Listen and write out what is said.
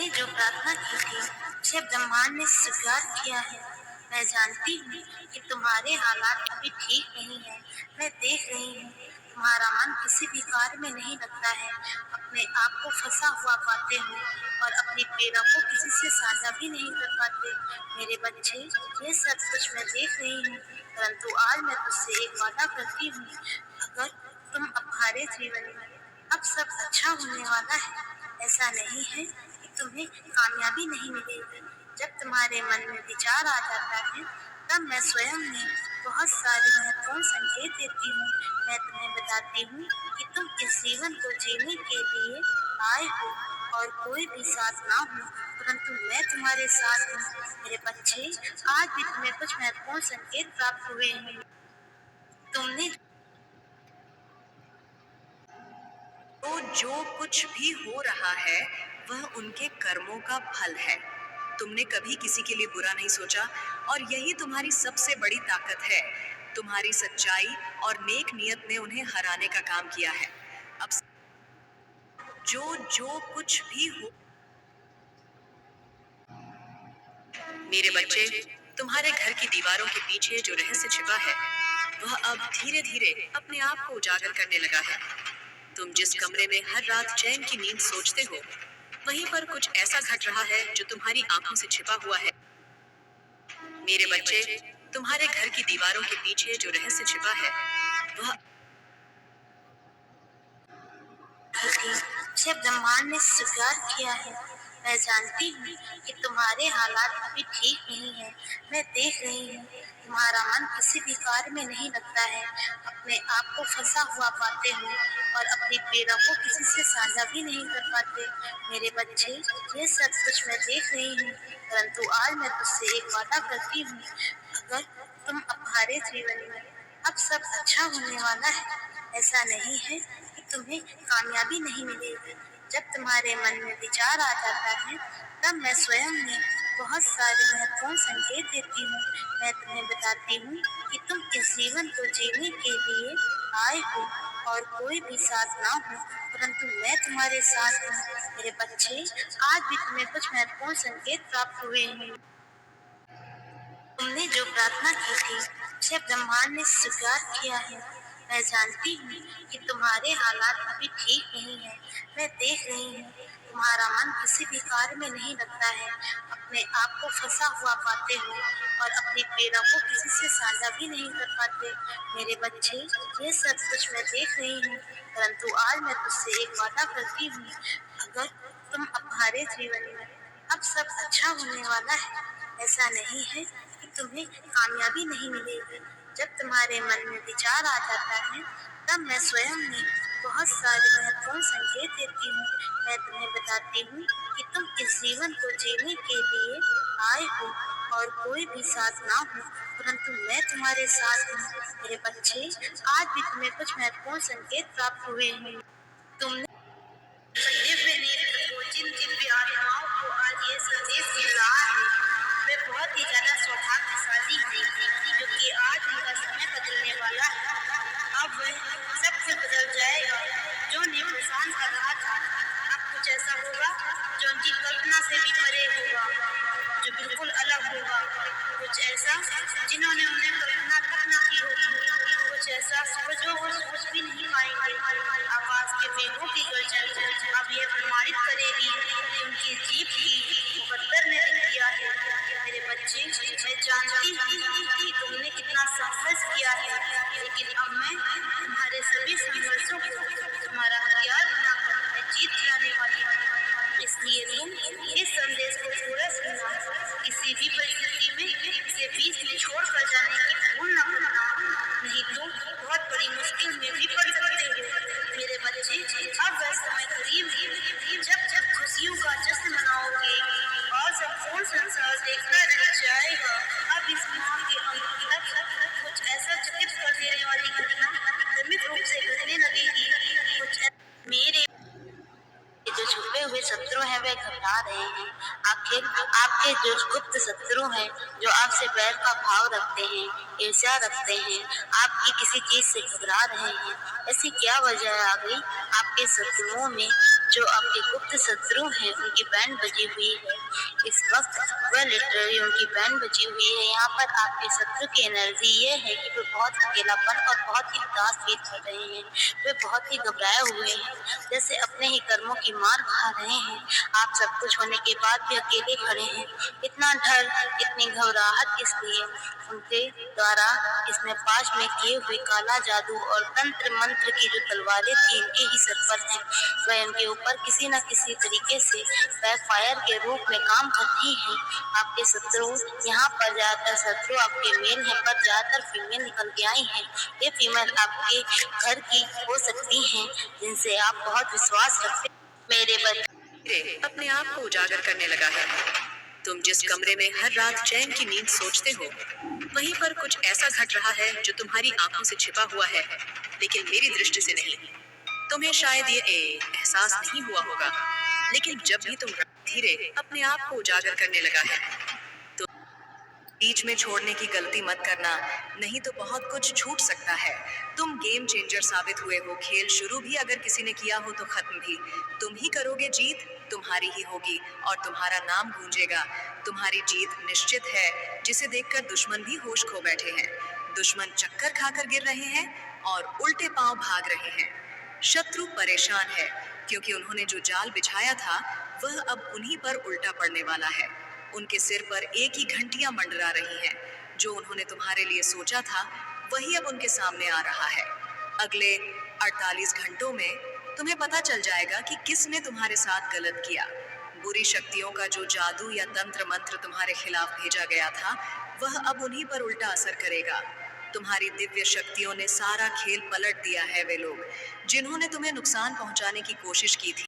तुमने जो प्रार्थना की थी उसे ब्रह्मांड ने स्वीकार किया है। मैं जानती हूँ कि तुम्हारे हालात अभी ठीक नहीं है। मैं देख रही हूँ तुम्हारा मन किसी भी कार्य में नहीं लगता है। अपने आप को फंसा हुआ पाते हो और अपनी पीड़ा को किसी से साझा भी नहीं कर पाते। मेरे बच्चे, ये सब कुछ मैं देख रही हूँ, परंतु आज मैं तुझसे एक वादा करती हूँ। अगर तुम तुम्हारे जीवन में अब सब अच्छा होने वाला है। ऐसा नहीं है कि तुम्हें कामयाबी नहीं मिलेगी। जब तुम्हारे मन में विचार आ जाता है, तब मैं स्वयं में बहुत सारे महत्वपूर्ण संकेत देती हूँ। मैं तुम्हें बताती हूँ कि तुम इस जीवन को जीने के लिए आए हो और कोई भी साथ ना हो, परंतु मैं तुम्हारे साथ हूँ। मेरे बच्चे, आज भी तुम्हें कुछ महत्वपूर्ण संकेत प्राप्त हुए हैं। तुमने तो जो कुछ भी हो रहा है वह उनके कर्मों का फल है। तुमने कभी किसी के लिए बुरा नहीं सोचा और यही तुम्हारी सबसे बड़ी ताकत है। तुम्हारी सच्चाई और नेक नियत ने उन्हें हराने का काम किया है। अब जो जो कुछ भी हो, मेरे बच्चे, तुम्हारे घर की दीवारों के पीछे जो रहस्य छिपा है वह अब धीरे धीरे अपने आप को उजागर करने लगा है। तुम जिस कमरे में हर रात चैन की नींद सोचते हो, वहीं पर कुछ ऐसा घट रहा है जो तुम्हारी आंखों से छिपा हुआ है। मेरे बच्चे, तुम्हारे घर की दीवारों के पीछे जो रहस्य छिपा है वह थी उसे ब्रह्मांड ने स्वीकार किया है। मैं जानती हूँ कि तुम्हारे हालात अभी ठीक नहीं है। मैं देख रही हूँ तुम्हारा मन किसी भी कार्य में नहीं लगता है। अपने आप को फंसा हुआ पाते हो और अपनी पीड़ा को किसी से साझा भी नहीं कर पाते। मेरे बच्चे, ये सब कुछ मैं देख रही हूँ, परंतु आज मैं तुझसे एक वादा करती हूँ। अगर तुम तुम्हारे जीवन में अब सब अच्छा होने वाला है। ऐसा नहीं है कि तुम्हें कामयाबी नहीं मिलेगी। जब तुम्हारे मन में विचार आ जाता है, तब मैं स्वयं में बहुत सारे महत्वपूर्ण संकेत देती हूँ। मैं तुम्हें बताती हूँ कि तुम इस जीवन को जीने के लिए आए हो और कोई भी साथ ना हो, परंतु मैं तुम्हारे साथ हूँ। मेरे बच्चे, आज भी तुम्हें कुछ महत्वपूर्ण संकेत प्राप्त हुए हैं। तुमने जो प्रार्थना की थी उसे ब्रह्मांड ने स्वीकार किया है। मैं जानती हूँ कि तुम्हारे हालात अभी ठीक नहीं है। मैं देख रही हूँ तुम्हारा मन किसी भी कार्य में नहीं लगता है। अपने आप को फंसा हुआ पाते हो और अपनी पीड़ा को किसी से साझा भी नहीं कर पाते। मेरे बच्चे, ये सब कुछ मैं देख रही हूँ, परंतु आज मैं तुझसे एक वादा करती हूँ। अगर तुम तुम्हारे जीवन में अब सब अच्छा होने वाला है। ऐसा नहीं है कि तुम्हें कामयाबी नहीं मिलेगी। जब तुम्हारे मन में विचार आ जाता है, तब मैं स्वयं में बहुत सारे महत्वपूर्ण संकेत देती हूँ। मैं तुम्हें बताती हूँ कि तुम इस जीवन को जीने के लिए आए हो और कोई भी साथ ना हो, परंतु मैं तुम्हारे साथ हूँ। मेरे बच्चे, आज भी तुम्हें कुछ महत्वपूर्ण संकेत प्राप्त हुए हैं। तुमने दिव्य नेत्र को जिन दिव्य आत्माओं को आज ये संदेश मिल रहा है, वे बहुत ही ज्यादा सौभाग्यशाली हैं, क्योंकि आज उनका समय बदलने वाला है। अब वह सब कुछ बदल जाएगा जो उन्हें परेशान कर रहा था। अब कुछ ऐसा होगा जो उनकी कल्पना से भी परे होगा, जो बिल्कुल अलग होगा। कुछ ऐसा जिन्होंने उन्हें कल्पना तक न की होगी। कुछ ऐसा जो वो सोच भी नहीं पाएंगे। आकाश के मेघों की गर्जन अब यह प्रमाणित करेगी कि उनकी जीत की मुकद्दर ने लिख दिया है। मेरे बच्चे, मैं जानती हूँ कि तुमने कितना संघर्ष किया है, लेकिन अब मैं तुम्हारे सभी संघर्षों को तुम्हारा हथियार बनाकर मैं जीत दिलाने वाली हूँ। इसलिए तुम इस संदेश को पूरा सुनना। किसी भी परिस्थिति में इसे बीच में छोड़ कर जाने की भूल न करना, नहीं तो बहुत बड़ी मुश्किल में भी पड़ सकते हो। मेरे बच्चे, अब वह समय करीब है जब जब खुशियों का जश्न मनाओगे और संपूर्ण संसार देखता रह जाएगा। अब इस माह के अंत तक कुछ ऐसा चकित कर देने वाली घटना क्रमिक रूप से घटने लगेगी। मेरे जो छुपे हुए शत्रु हैं वे घबरा रहे हैं। आखिर आपके जो गुप्त शत्रु हैं, जो आपसे बैर का भाव रखते हैं, ईर्ष्या रखते हैं, आपकी किसी चीज से घबरा रहे हैं। ऐसी क्या वजह आ गई आपके शत्रुओं में? जो आपके गुप्त शत्रु हैं उनकी बैंड बजी हुई है इस वक्त, वह लिटरली उनकी बैंड बजी हुई है। यहाँ पर आपके शत्रु की एनर्जी ये है कि वे बहुत अकेलापन और बहुत ही उदास फील कर रहे हैं। वे बहुत ही घबराए हुए हैं, जैसे अपने ही कर्मों की मार खा रहे हैं। आप सब कुछ होने के बाद भी अकेले खड़े हैं। इतना डर, इतनी घबराहट इसलिए उनके द्वारा इसमें पास में किए हुए काला जादू और तंत्र मंत्र की जो तलवारें थी इनके ही सर पर हैं। वह इनके ऊपर किसी न किसी तरीके से बैकफायर के रूप में काम करती हैं। आपके शत्रु यहाँ पर ज्यादातर शत्रु आपके मेल हैं, पर ज्यादातर फीमेल निकल के आई हैं। ये फीमेल आपके घर की हो सकती हैं, जिनसे आप बहुत विश्वास रखते हैं। मेरे धीरे अपने आप को उजागर करने लगा है। तुम जिस कमरे में हर रात चैन की नींद सोचते हो, वहीं पर कुछ ऐसा घट रहा है जो तुम्हारी आंखों से छिपा हुआ है, लेकिन मेरी दृष्टि से नहीं। तुम्हें शायद ये एहसास नहीं हुआ होगा, लेकिन जब भी तुम धीरे अपने आप को उजागर करने लगा है, तो बीच में छोड़ने की गलती मत करना, नहीं तो बहुत कुछ छूट सकता है। तुम गेम चेंजर साबित हुए हो। खेल शुरू भी अगर किसी ने किया हो तो खत्म भी तुम ही करोगे। जीत तुम्हारी ही होगी और तुम्हारा नाम गूंजेगा। तुम्हारी जीत निश्चित है, जिसे देखकर दुश्मन भी होश खो बैठे हैं। दुश्मन चक्कर खाकर गिर रहे हैं और उल्टे पांव भाग रहे हैं। शत्रु परेशान है, क्योंकि उन्होंने जो जाल बिछाया था वह अब उन्हीं पर उल्टा पड़ने वाला है। उनके सिर पर एक ही घंटियां मंडरा रही हैं। जो उन्होंने तुम्हारे लिए सोचा था वही अब उनके सामने आ रहा है। अगले 48 घंटों में तुम्हें पता चल जाएगा कि किसने तुम्हारे साथ गलत किया। बुरी शक्तियों का जो जादू या तंत्र मंत्र तुम्हारे खिलाफ भेजा गया था वह अब उन्हीं पर उल्टा असर करेगा। तुम्हारी दिव्य शक्तियों ने सारा खेल पलट दिया है। वे लोग जिन्होंने तुम्हें नुकसान पहुंचाने की कोशिश की थी